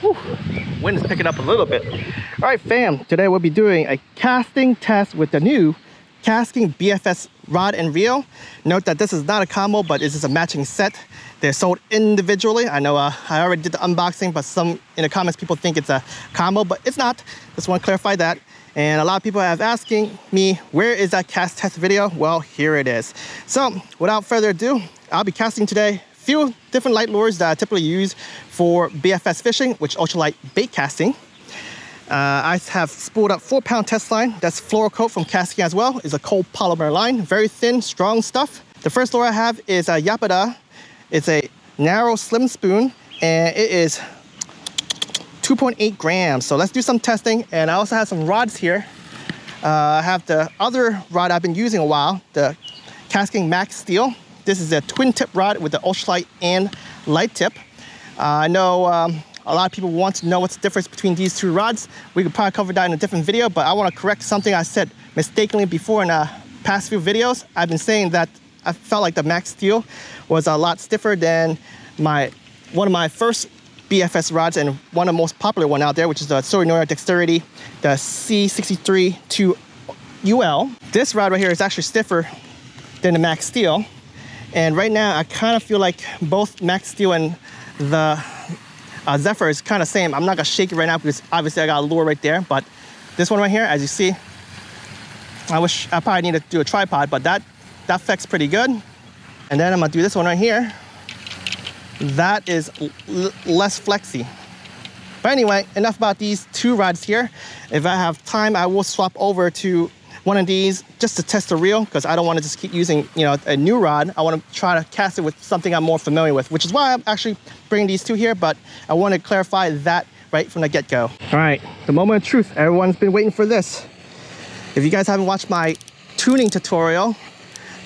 Whew. Wind is picking up a little bit. All right, fam. Today we'll be doing a casting test with the new KastKing BFS rod and reel. Note that this is not a combo, but it's just a matching set. They're sold individually. I know I already did the unboxing, but some in the comments people think it's a combo, but it's not. Just want to clarify that. And a lot of people have asking me, where is that cast test video? Well, here it is. So without further ado, I'll be casting today few different light lures that I typically use for BFS fishing, which ultralight bait casting. I have spooled up 4-pound test line. That's Flurokote from KastKing as well. It's a cold polymer line, very thin, strong stuff. The first lure I have is a Yapada. It's a narrow, slim spoon, and it is 2.8 grams. So let's do some testing. And I also have some rods here. I have the other rod I've been using a while, the KastKing Max Steel. This is a twin tip rod with the ultralight and light tip. I know a lot of people want to know what's the difference between these two rods. We could probably cover that in a different video, but I want to correct something I said mistakenly before in past few videos. I've been saying that I felt like the Max Steel was a lot stiffer than one of my first BFS rods and one of the most popular one out there, which is the Tsurinoya Dexterity, the C632UL. This rod right here is actually stiffer than the Max Steel. And right now, I kind of feel like both Max Steel and the Zephyr is kind of same. I'm not gonna shake it right now because obviously I got a lure right there. But this one right here, as you see, I wish I probably need to do a tripod, but that affects pretty good. And then I'm gonna do this one right here. That is less flexy. But anyway, enough about these two rods here. If I have time, I will swap over to one of these just to test the reel, because I don't want to just keep using, you know, a new rod. I want to try to cast it with something I'm more familiar with, which is why I'm actually bringing these two here, but I want to clarify that right from the get-go. All right, the moment of truth. Everyone's been waiting for this. If you guys haven't watched my tuning tutorial,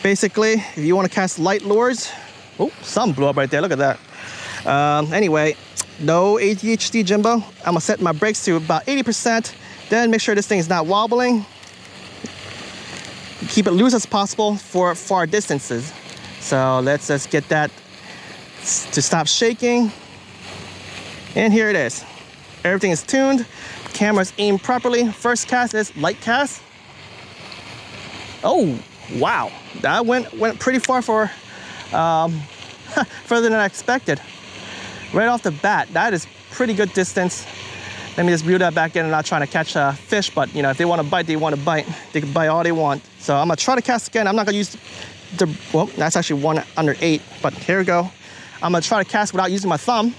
basically, if you want to cast light lures, oh, something blew up right there, look at that. Anyway, no ADHD Jimbo. I'm gonna set my brakes to about 80%, then make sure this thing is not wobbling. Keep it loose as possible for far distances. So let's just get that to stop shaking. And here it is. Everything is tuned. Camera's aimed properly. First cast is light cast. Oh, wow. That went pretty far for further than I expected. Right off the bat, that is pretty good distance. Let me just reel that back in. I'm not trying to catch a fish, but you know, if they want to bite, they want to bite. They can bite all they want. So I'm gonna try to cast again. I'm not gonna use well, that's actually 1 under 8, but here we go. I'm gonna try to cast without using my thumb.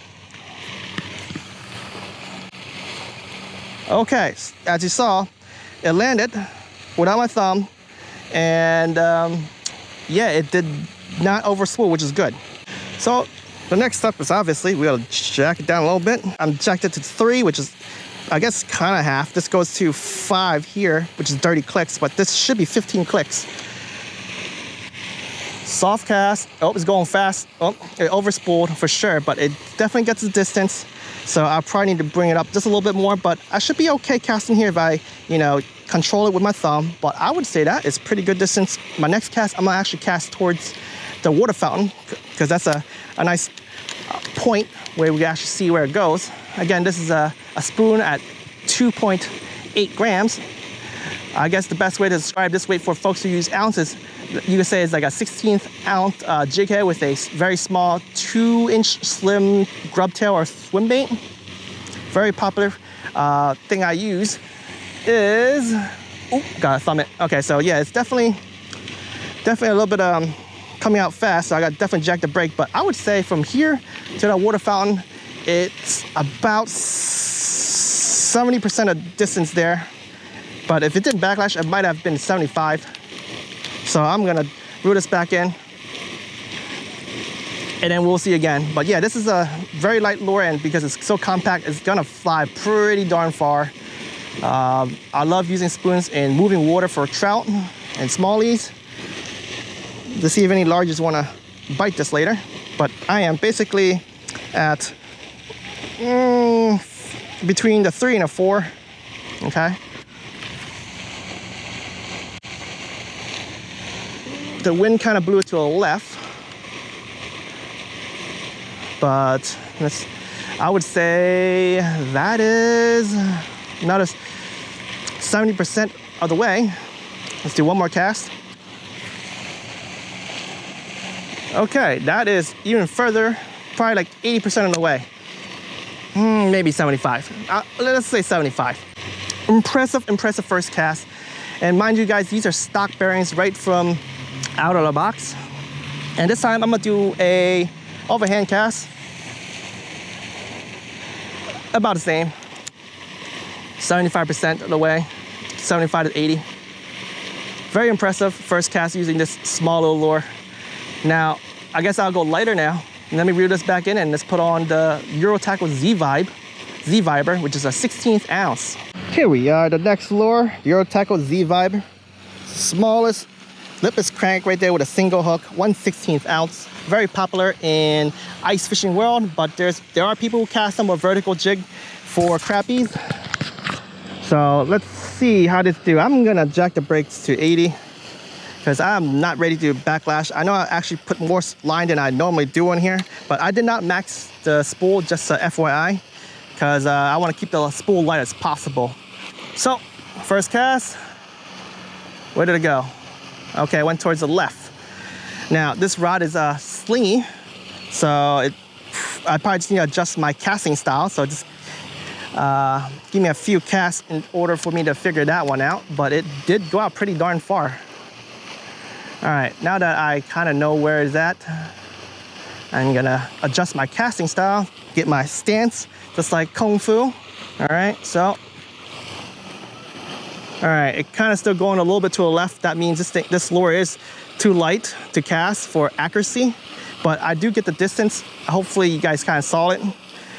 Okay, as you saw, it landed without my thumb, and yeah, it did not overspool, which is good. So the next step is obviously we gotta jack it down a little bit. I'm jacked it to 3, which is, I guess, kind of half. This goes to 5 here, which is 30 clicks, but this should be 15 clicks. Soft cast. Oh, it's going fast. Oh, it overspooled for sure, but it definitely gets the distance. So I probably need to bring it up just a little bit more, but I should be okay casting here if I, you know, control it with my thumb. But I would say that is pretty good distance. My next cast, I'm gonna actually cast towards the water fountain, because that's a nice point where we can actually see where it goes. Again, this is a spoon at 2.8 grams. I guess the best way to describe this weight for folks who use ounces, you could say it's like a 16th ounce jig head with a very small 2-inch slim grub tail or Swimbait. Very popular thing I use is, ooh, gotta thumb it. Okay, so yeah, it's definitely a little bit coming out fast, so I got definitely jack the brake, but I would say from here to the water fountain, it's about 70% of distance there. But if it didn't backlash, it might have been 75. So I'm gonna reel this back in, and then we'll see again. But yeah, this is a very light lure, and because it's so compact, it's gonna fly pretty darn far. I love using spoons in moving water for trout and smallies, to see if any larges want to bite this later. But I am basically at between the 3 and a 4. Okay. The wind kind of blew it to the left, but I would say that is not a 70% of the way. Let's do one more cast. Okay, that is even further, probably like 80% of the way. Maybe 75. Let's say 75. Impressive first cast. And mind you guys, these are stock bearings right from out of the box. And this time I'm gonna do a overhand cast. About the same. 75% of the way, 75 to 80. Very impressive first cast using this small little lure. Now, I guess I'll go lighter now. Let me reel this back in and let's put on the Eurotackle Z-Viber, which is a 16th ounce. Here we are, the next lure, the Eurotackle Z-Viber. Smallest lipless crank right there with a single hook, 1/16 ounce. Very popular in ice fishing world, but there are people who cast them with vertical jig for crappies. So let's see how this do. I'm gonna jack the brakes to 80 because I'm not ready to backlash. I know I actually put more line than I normally do on here, but I did not max the spool, just FYI, because I want to keep the spool light as possible. So first cast, where did it go? Okay, it went towards the left. Now this rod is slingy, so I probably just need to adjust my casting style. So just give me a few casts in order for me to figure that one out, but it did go out pretty darn far. All right, now that I kind of know where it's at, I'm gonna adjust my casting style, get my stance, just like Kung Fu. All right, so, all right, it kind of still going a little bit to the left. That means this lure is too light to cast for accuracy, but I do get the distance. Hopefully you guys kind of saw it.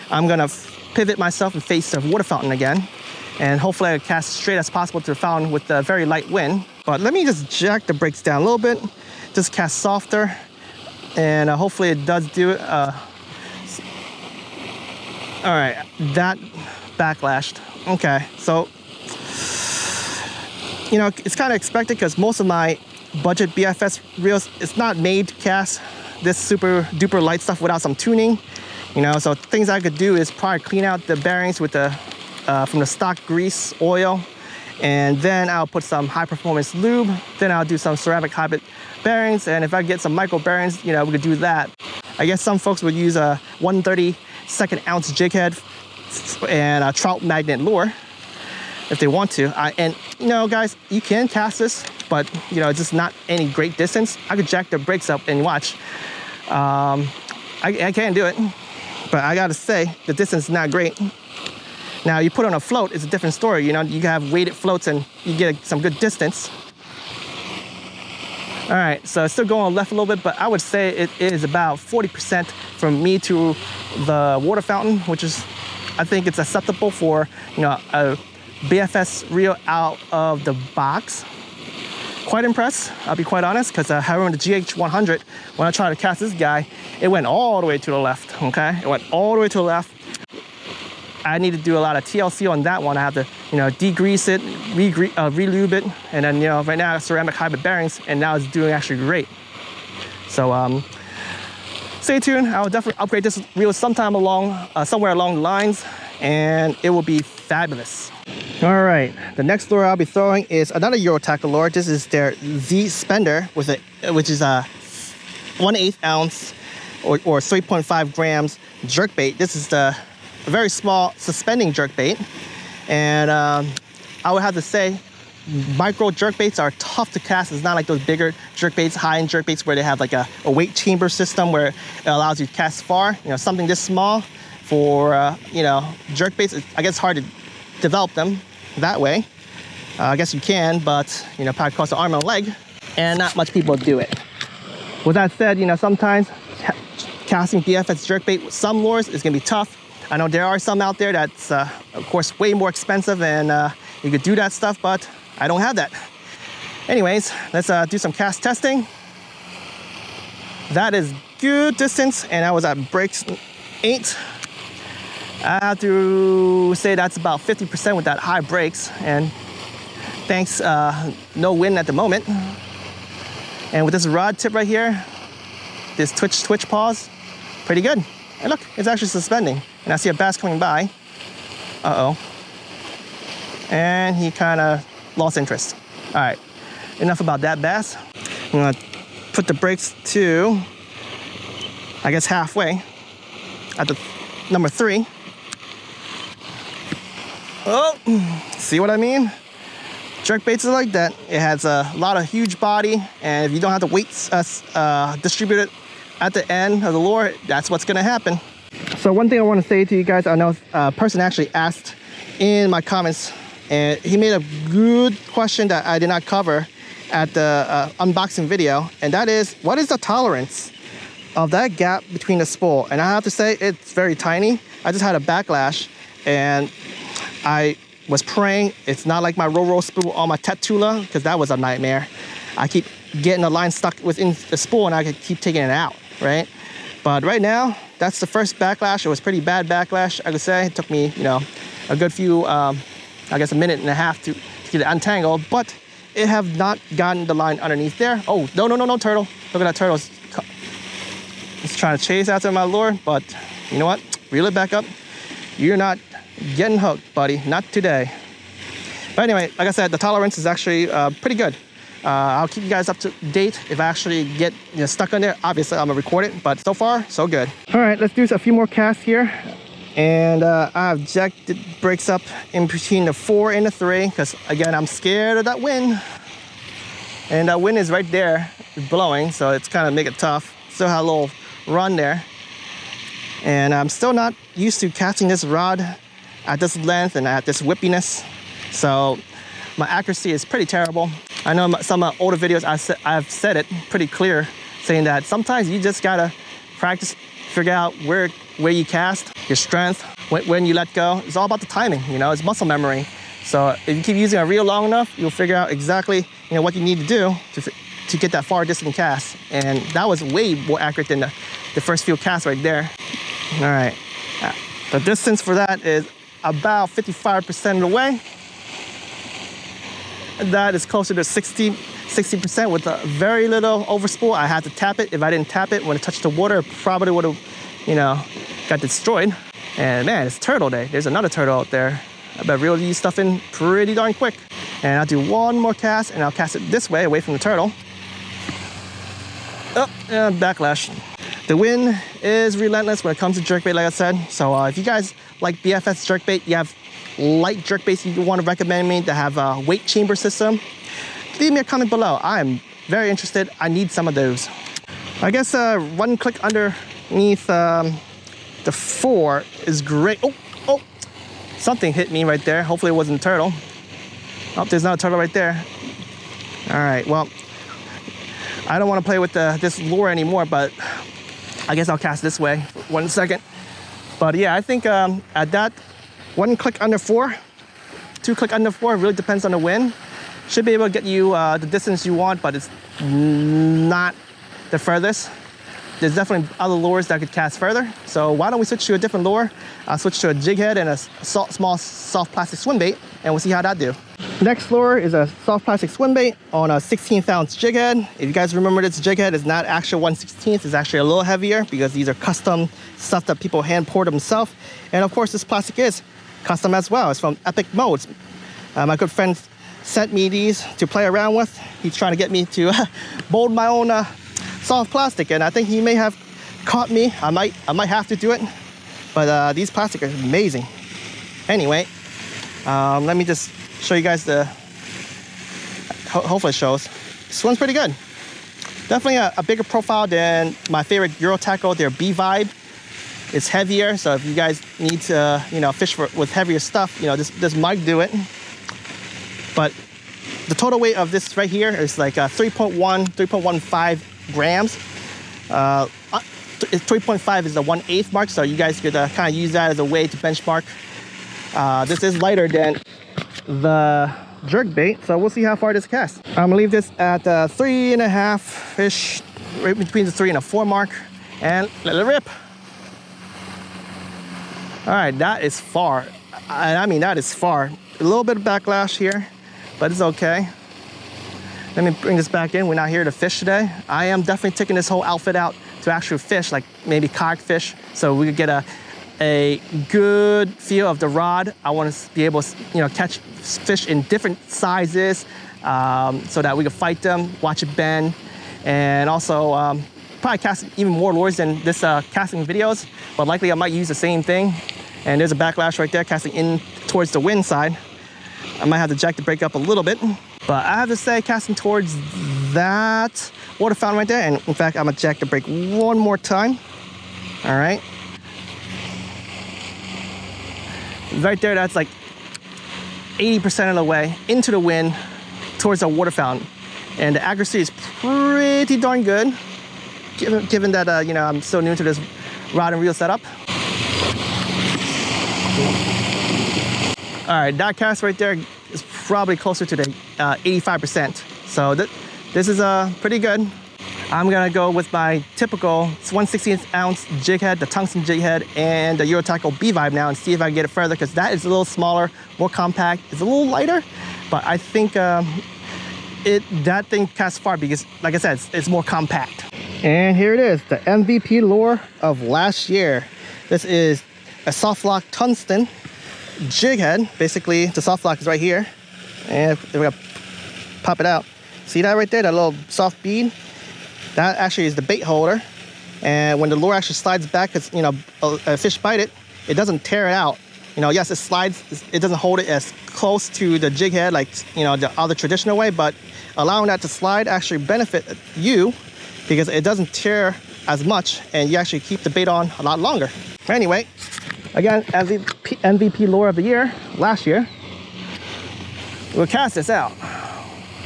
I'm gonna pivot myself and face the water fountain again, and hopefully I can cast straight as possible to the fountain with a very light wind. But let me just jack the brakes down a little bit, just cast softer, and hopefully it does do it. All right, that backlashed. Okay, so, you know, it's kind of expected because most of my budget BFS reels, it's not made to cast this super duper light stuff without some tuning. You know, so things I could do is probably clean out the bearings with the from the stock grease oil, and then I'll put some high performance lube. Then I'll do some ceramic hybrid bearings, and if I get some micro bearings, you know, we could do that. I guess some folks would use a 1/32 ounce jig head and a trout magnet lure if they want to. And you know, guys, you can cast this, but you know, just not any great distance. I could jack the brakes up and watch. I can't do it. But I gotta say, the distance is not great. Now, you put on a float, it's a different story. You know, you have weighted floats and you get some good distance. All right, so it's still going left a little bit, but I would say it is about 40% from me to the water fountain, which is, I think it's acceptable for, you know, a BFS reel out of the box. Quite impressed, I'll be quite honest, because however the GH100, when I tried to cast this guy, it went all the way to the left, okay? It went all the way to the left. I need to do a lot of TLC on that one. I have to, you know, degrease it, re-lube it, and then, you know, right now I have ceramic hybrid bearings, and now it's doing actually great. So stay tuned. I will definitely upgrade this reel sometime somewhere along the lines, and it will be fabulous. All right, the next lure I'll be throwing is another Eurotackle lure. This is their Z-Spender, which is a 1/8 ounce or 3.5 grams jerkbait. This is a very small suspending jerkbait, and I would have to say micro jerkbaits are tough to cast. It's not like those bigger jerkbaits, high-end jerkbaits where they have like a weight chamber system where it allows you to cast far. You know, something this small for you know, jerkbaits, I guess it's hard to develop them that way. I guess you can, but you know, probably costs an arm and a leg, and not much people do it. With that said, you know, sometimes casting BFS jerkbait with some lures is gonna be tough. I know there are some out there that's, of course, way more expensive, and you could do that stuff, but I don't have that. Anyways, let's do some cast testing. That is good distance, and I was at brakes 8. I have to say that's about 50% with that high brakes, and thanks, no wind at the moment. And with this rod tip right here, this twitch pause, pretty good. And look, it's actually suspending. And I see a bass coming by. Uh-oh. And he kind of lost interest. All right, enough about that bass. I'm gonna put the brakes to, I guess, halfway at the number 3. Oh, see what I mean? Jerkbaits are like that. It has a lot of huge body, and if you don't have the weights distributed at the end of the lure, that's what's gonna happen. So one thing I want to say to you guys, I know a person actually asked in my comments, and he made a good question that I did not cover at the unboxing video, and that is, what is the tolerance of that gap between the spool? And I have to say, it's very tiny. I just had a backlash, and I was praying it's not like my raWr spool on my Tatula, because that was a nightmare. I keep getting the line stuck within the spool, and I could keep taking it out, right? But right now, that's the first backlash. It was pretty bad backlash, I could say. It took me, you know, a good few, I guess a minute and a half to get it untangled, but it have not gotten the line underneath there. Oh, no, turtle. Look at that turtle. It's trying to chase after my lure, but you know what? Reel it back up. You're not getting hooked, buddy. Not today. But anyway, like I said, the tolerance is actually pretty good. I'll keep you guys up to date if I actually get stuck on there. Obviously, I'm gonna record it, but so far, so good. All right, let's do a few more casts here. And I've jacked the brakes up in between the 4 and the 3, because again, I'm scared of that wind. And that wind is right there, blowing, so it's kind of make it tough. Still have a little run there. And I'm still not used to casting this rod at this length and at this whippiness. So my accuracy is pretty terrible. I know some older videos I've said it pretty clear, saying that sometimes you just gotta practice, figure out where you cast, your strength, when you let go. It's all about the timing, you know, it's muscle memory. So if you keep using a reel long enough, you'll figure out exactly, you know, what you need to do to get that far distance cast. And that was way more accurate than the first few casts right there. All right, the distance for that is about 55% of the way. That is closer to 60% with a very little overspool. I had to tap it. If I didn't tap it when it touched the water, it probably would have, you know, got destroyed. And man, it's turtle day. There's another turtle out there. I better reel these stuff in pretty darn quick. And I'll do one more cast, and I'll cast it this way, away from the turtle. Oh, and backlash. The wind is relentless when it comes to jerkbait, like I said. So if you guys like BFS jerkbait, you have light jerkbaits you want to recommend me that have a weight chamber system, leave me a comment below. I am very interested. I need some of those. I guess one click underneath the 4 is great. Oh, something hit me right there. Hopefully it wasn't a turtle. Oh, there's not a turtle right there. All right, well, I don't want to play with this lure anymore, but I guess I'll cast this way for 1 second. But yeah, I think at that 1 click under 4, 2 click under 4, really depends on the wind. Should be able to get you the distance you want, but it's not the furthest. There's definitely other lures that could cast further. So why don't we switch to a different lure? I'll switch to a jig head and a small soft plastic swim bait, and we'll see how that do. Next lure is a soft plastic swim bait on a 16th ounce jig head. If you guys remember, this jig head is not actually 1/16th, it's actually a little heavier because these are custom stuff that people hand pour themselves. And of course, this plastic is custom as well. It's from Epic Modes. My good friend sent me these to play around with. He's trying to get me to mold my own soft plastic, and I think he may have caught me. I might have to do it, but these plastic are amazing. Anyway, let me just show you guys hopefully it shows. This one's pretty good. Definitely a bigger profile than my favorite Eurotackle, their B-Vibe. It's heavier, so if you guys need to, you know, fish with heavier stuff, you know, this might do it. But the total weight of this right here is like 3.15 grams. 3.5 is the 1/8 mark, so you guys could kind of use that as a way to benchmark. This is lighter than the jerk bait, so we'll see how far this casts. I'm gonna leave this at 3.5-ish, right between the 3 and a 4 mark, and let it rip. All right, that is far. I mean, that is far. A little bit of backlash here, but it's okay. Let me bring this back in. We're not here to fish today. I am definitely taking this whole outfit out to actual fish, like maybe kayak fish, so we could get a good feel of the rod. I want to be able to catch fish in different sizes so that we can fight them, watch it bend, and also probably cast even more lures than this casting videos, but likely I might use the same thing. And there's a backlash right there casting in towards the wind side. I might have to jack the brake up a little bit, but I have to say casting towards that water fountain right there, and in fact I'm gonna jack the brake one more time. All right, right there, that's like 80% of the way into the wind towards the water fountain, and the accuracy is pretty darn good given that I'm so new to this rod and reel setup. All right, that cast right there is probably closer to the 85%. So this is pretty good. I'm gonna go with my typical 1/16 ounce jig head, the tungsten jig head, and the Eurotackle B-Vibe now, and see if I can get it further, because that is a little smaller, more compact. It's a little lighter, but I think that thing casts far because, like I said, it's more compact. And here it is, the MVP lure of last year. This is a soft lock tungsten jig head. Basically, the soft lock is right here, and we're gonna pop it out. See that right there, that little soft bead? That actually is the bait holder, and when the lure actually slides back, because a fish bite it, it doesn't tear it out. Yes, it slides, it doesn't hold it as close to the jig head like the other traditional way, but allowing that to slide actually benefit you because it doesn't tear as much, and you actually keep the bait on a lot longer. Anyway, again, MVP lure of the year last year. We'll cast this out.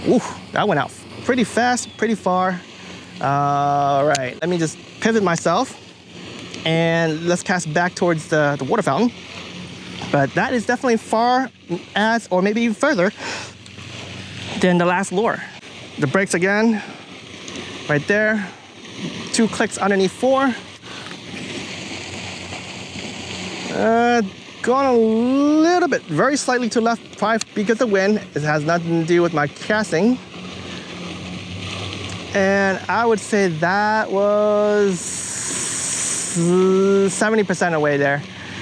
Ooh, that went out pretty fast, pretty far. All right, let me just pivot myself and let's cast back towards the water fountain. But that is definitely far as, or maybe even further than the last lure. The brakes again, right there. 2 clicks underneath 4. Gone a little bit, very slightly to left, probably because of the wind. It has nothing to do with my casting. And I would say that was 70% away there.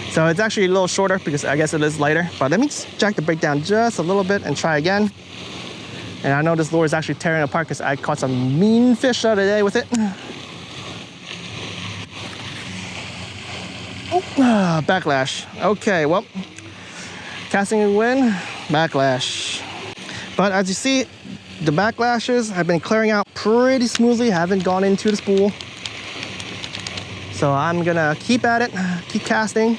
So it's actually a little shorter because I guess it is lighter. But let me just jack the brake down just a little bit and try again. And I know this lure is actually tearing apart because I caught some mean fish the other day with it. Backlash. Okay, well, casting in wind, backlash. But as you see, the backlashes have been clearing out pretty smoothly, haven't gone into the spool. So I'm gonna keep at it, keep casting.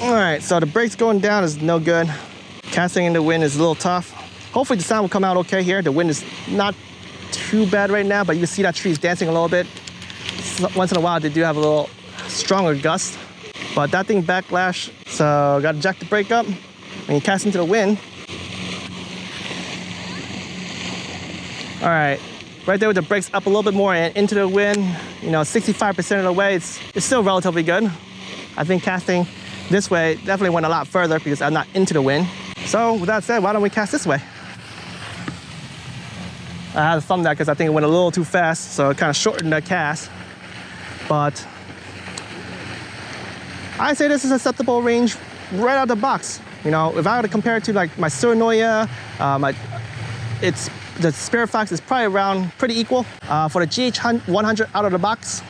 All right, so the brakes going down is no good. Casting in the wind is a little tough. Hopefully the sound will come out okay here. The wind is not too bad right now, but you can see that tree is dancing a little bit. Once in a while, they do have a little stronger gust, but that thing backlash, so gotta jack the brake up. When you cast into the wind, all right, right there with the brakes up a little bit more and into the wind, 65% of the way, it's still relatively good. I think casting this way definitely went a lot further because I'm not into the wind. So with that said, why don't we cast this way? I had to thumb that because I think it went a little too fast, so it kind of shortened the cast. But I say this is acceptable range right out of the box. If I were to compare it to like my Tsurinoya, the SpiritFox is probably around pretty equal. For the GH100 out of the box,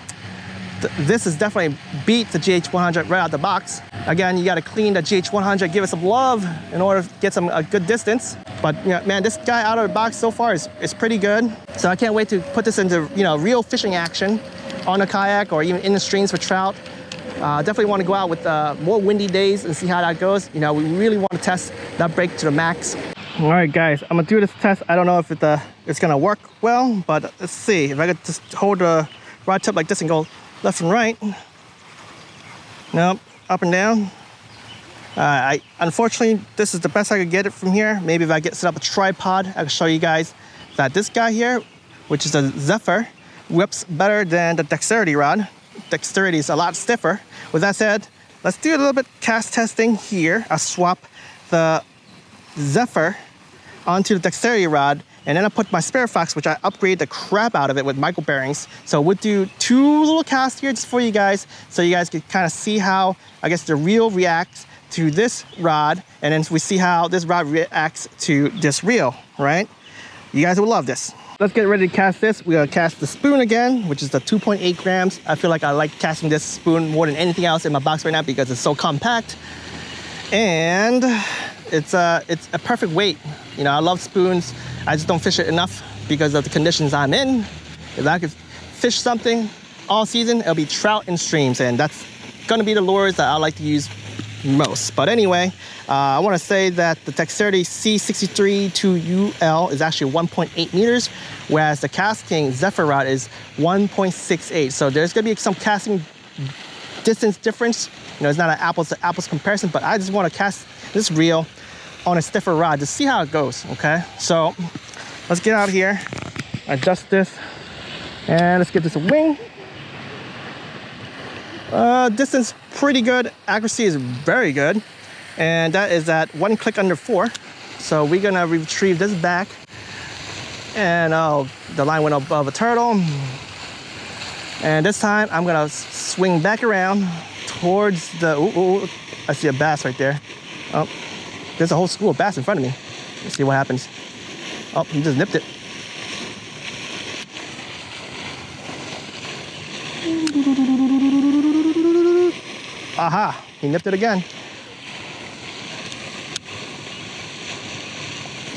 this is definitely beat the GH100 right out of the box. Again, you got to clean the GH100, give it some love in order to get a good distance. But man, this guy out of the box so far is pretty good. So I can't wait to put this into real fishing action on a kayak or even in the streams for trout. Definitely want to go out with more windy days and see how that goes. We really want to test that brake to the max. All right, guys, I'm gonna do this test. I don't know if it's gonna work well, but let's see. If I could just hold the rod tip like this and go left and right. Nope, up and down. Unfortunately, this is the best I could get it from here. Maybe if I set up a tripod, I can show you guys that this guy here, which is a Zephyr, whips better than the Dexterity rod. Dexterity is a lot stiffer. With that said, let's do a little bit cast testing here. I'll swap the Zephyr onto the Dexterity rod And then I put my SpiritFox, which I upgrade the crap out of it with micro bearings. So we'll do 2 little casts here just for you guys, so you guys can kind of see how, I guess, the reel reacts to this rod, and then we see how this rod reacts to this reel, right? You guys will love this. Let's get ready to cast this. We're gonna cast the spoon again, which is the 2.8 grams. I feel like I like casting this spoon more than anything else in my box right now because it's so compact. And it's a perfect weight. You know, I love spoons. I just don't fish it enough because of the conditions I'm in. If I could fish something all season, it'll be trout and streams, and that's gonna be the lures that I like to use most. But anyway, I want to say that the Dexterity C632UL is actually 1.8 meters, whereas the KastKing Zephyr rod is 1.68. So there's gonna be some casting distance difference. You know, it's not an apples to apples comparison, but I just want to cast this reel on a stiffer rod to see how it goes. Okay, so let's get out here, adjust this, and let's give this a wing. Distance pretty good, accuracy is very good, and that is at 1 click under 4. So we're gonna retrieve this back, and the line went above a turtle, and this time I'm gonna swing back around towards the I see a bass right there. Oh, there's a whole school of bass in front of me. Let's see what happens. Oh, he just nipped it. Aha, he nipped it again.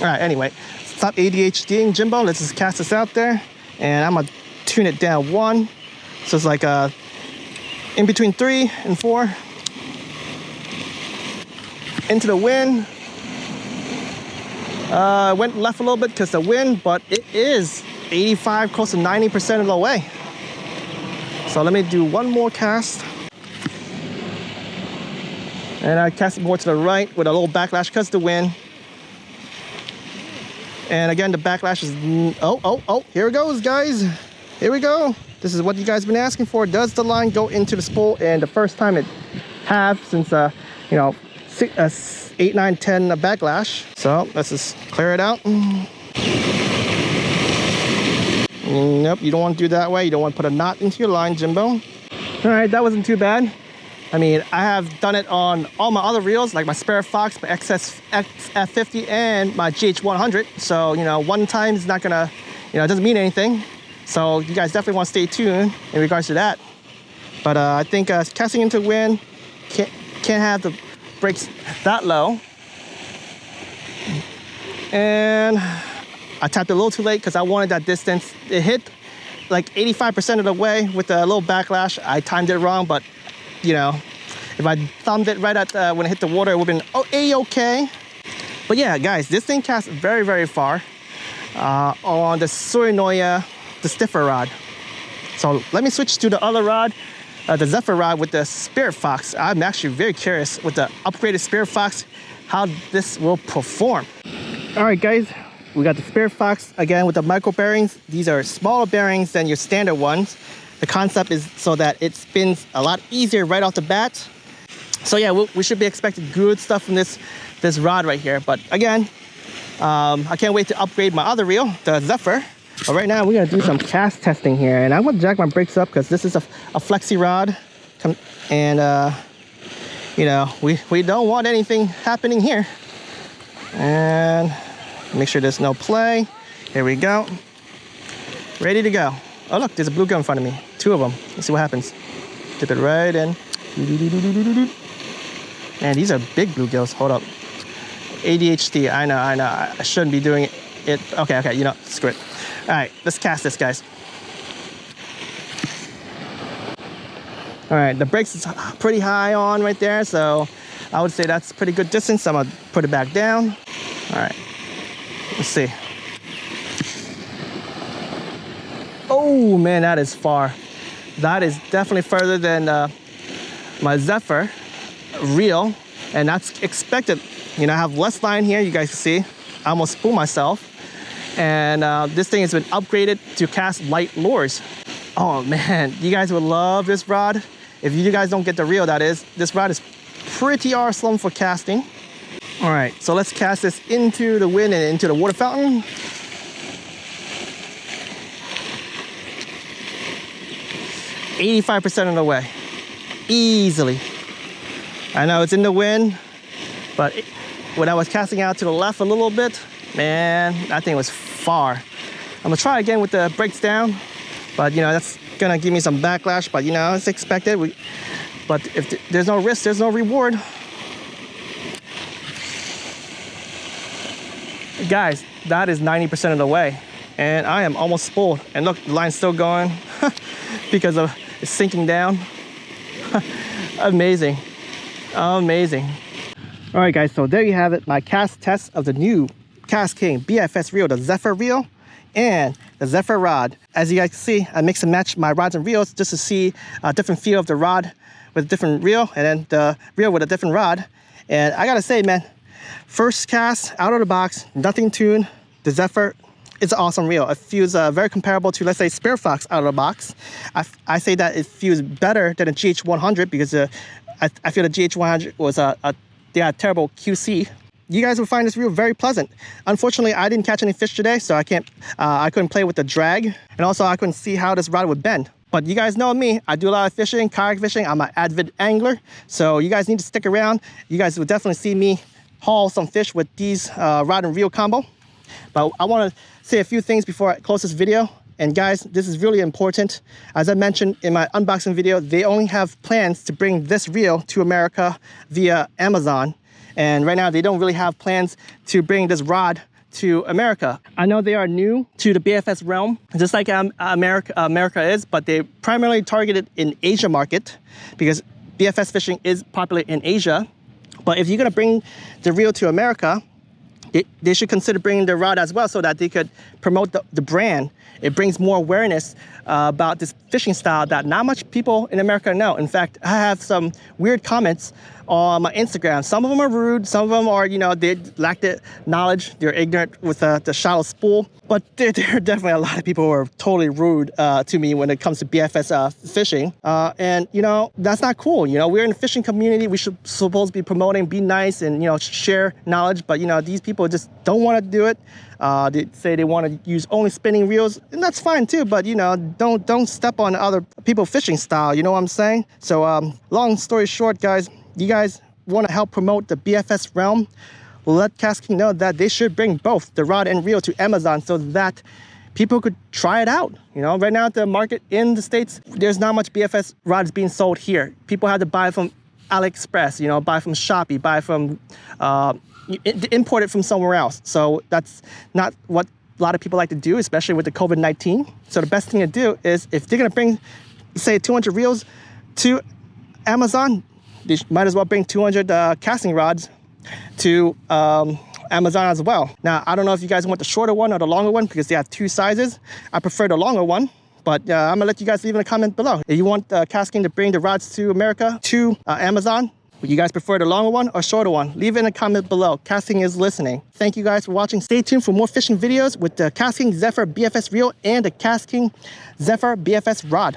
All right, anyway, stop ADHDing, Jimbo. Let's just cast this out there, and I'm gonna tune it down 1. So it's like in between 3 and 4. Into the wind. Went left a little bit because the wind, but it is 85, close to 90% of the way. So let me do 1 more cast. And I cast it more to the right with a little backlash because of the wind. And again, the backlash is, oh, here it goes, guys. Here we go. This is what you guys been asking for. Does the line go into the spool? And the first time it have since, you know, 8, 9, 10 backlash. So let's just clear it out. Nope, you don't want to do that way. You don't want to put a knot into your line, Jimbo. All right, that wasn't too bad. I mean, I have done it on all my other reels, like my SpiritFox, my XF50, and my GH100. So, you know, one time is not gonna, you know, it doesn't mean anything. So you guys definitely want to stay tuned in regards to that. But I think casting into wind, can't have the brakes that low. And I tapped it a little too late because I wanted that distance. It hit like 85% of the way with a little backlash. I timed it wrong, but you know, if I thumbed it right at when it hit the water, it would have been A-okay. But yeah, guys, this thing casts very, very far on the Tsurinoya, the stiffer rod. So let me switch to the other rod, the Zephyr rod with the SpiritFox. I'm actually very curious with the upgraded SpiritFox how this will perform. All right, guys, we got the SpiritFox again with the micro bearings. These are smaller bearings than your standard ones. The concept is so that it spins a lot easier right off the bat. So yeah, we should be expecting good stuff from this rod right here. But again, I can't wait to upgrade my other reel, the Zephyr. But right now, we're gonna do some cast testing here. And I'm gonna jack my brakes up because this is a flexi rod. And you know, we don't want anything happening here. And make sure there's no play. Here we go. Ready to go. Oh look, there's a bluegill in front of me. 2 of them. Let's see what happens. Dip it right in. Man, these are big bluegills. Hold up. ADHD. I know. I shouldn't be doing it. Okay. You know, screw it. All right, let's cast this, guys. All right, the brakes is pretty high on right there, so I would say that's pretty good distance. I'm gonna put it back down. All right, let's see. Oh man, that is far. That is definitely further than my Zephyr reel, and that's expected. You know, I have less line here, you guys can see. I almost spooled myself. And this thing has been upgraded to cast light lures. Oh man, you guys would love this rod. If you guys don't get the reel, that is, this rod is pretty awesome for casting. All right, so let's cast this into the wind and into the water fountain. 85% of the way, easily. I know it's in the wind, but when I was casting out to the left a little bit, man, that thing was far. I'm gonna try again with the brakes down, but you know, that's gonna give me some backlash, but you know, it's expected. But if there's no risk, there's no reward. Guys, that is 90% of the way, and I am almost spooled. And look, the line's still going because of it's sinking down. Amazing, amazing. All right, guys, so there you have it, my cast test of the new KastKing BFS reel, the Zephyr reel, and the Zephyr rod. As you guys can see, I mix and match my rods and reels just to see a different feel of the rod with a different reel, and then the reel with a different rod. And I gotta say, man, first cast out of the box, nothing tuned, the Zephyr, it's an awesome reel. It feels very comparable to, let's say, SpiritFox out of the box. I say that it feels better than a GH100 because I feel the GH100 was they had terrible QC. You guys will find this reel very pleasant. Unfortunately, I didn't catch any fish today, so I couldn't play with the drag, and also I couldn't see how this rod would bend. But you guys know me, I do a lot of fishing, kayak fishing. I'm an avid angler, so you guys need to stick around. You guys will definitely see me haul some fish with these rod and reel combo. But I want to say a few things before I close this video. And guys, this is really important. As I mentioned in my unboxing video, they only have plans to bring this reel to America via Amazon. And right now they don't really have plans to bring this rod to America. I know they are new to the BFS realm, just like America is, but they primarily targeted in Asia market because BFS fishing is popular in Asia. But if you're gonna bring the reel to America, they should consider bringing the rod as well so that they could promote the brand. It brings more awareness about this fishing style that not much people in America know. In fact, I have some weird comments on my Instagram. Some of them are rude, some of them are, you know, they lack the knowledge, they're ignorant with the shallow spool. But there are definitely a lot of people who are totally rude to me when it comes to BFS fishing. And, you know, that's not cool. You know, we're in the fishing community. We should supposed to be promoting, be nice, and, you know, share knowledge. But, you know, these people just don't want to do it. They say they want to use only spinning reels, and that's fine too. But, you know, don't step on other people's fishing style. You know what I'm saying? So long story short, guys, you guys want to help promote the BFS realm, let KastKing know that they should bring both the rod and reel to Amazon so that people could try it out. You know, right now at the market in the States, there's not much BFS rods being sold here. People have to buy from AliExpress, you know, buy from Shopee, buy from, import it from somewhere else. So that's not what a lot of people like to do, especially with the COVID-19. So the best thing to do is if they're gonna bring, say, 200 reels to Amazon, they might as well bring 200 casting rods to Amazon as well. Now, I don't know if you guys want the shorter one or the longer one because they have two sizes. I prefer the longer one, but I'm gonna let you guys leave in a comment below. If you want KastKing to bring the rods to America, to Amazon, would you guys prefer the longer one or shorter one? Leave it in a comment below. KastKing is listening. Thank you guys for watching. Stay tuned for more fishing videos with the KastKing Zephyr BFS reel and the KastKing Zephyr BFS rod.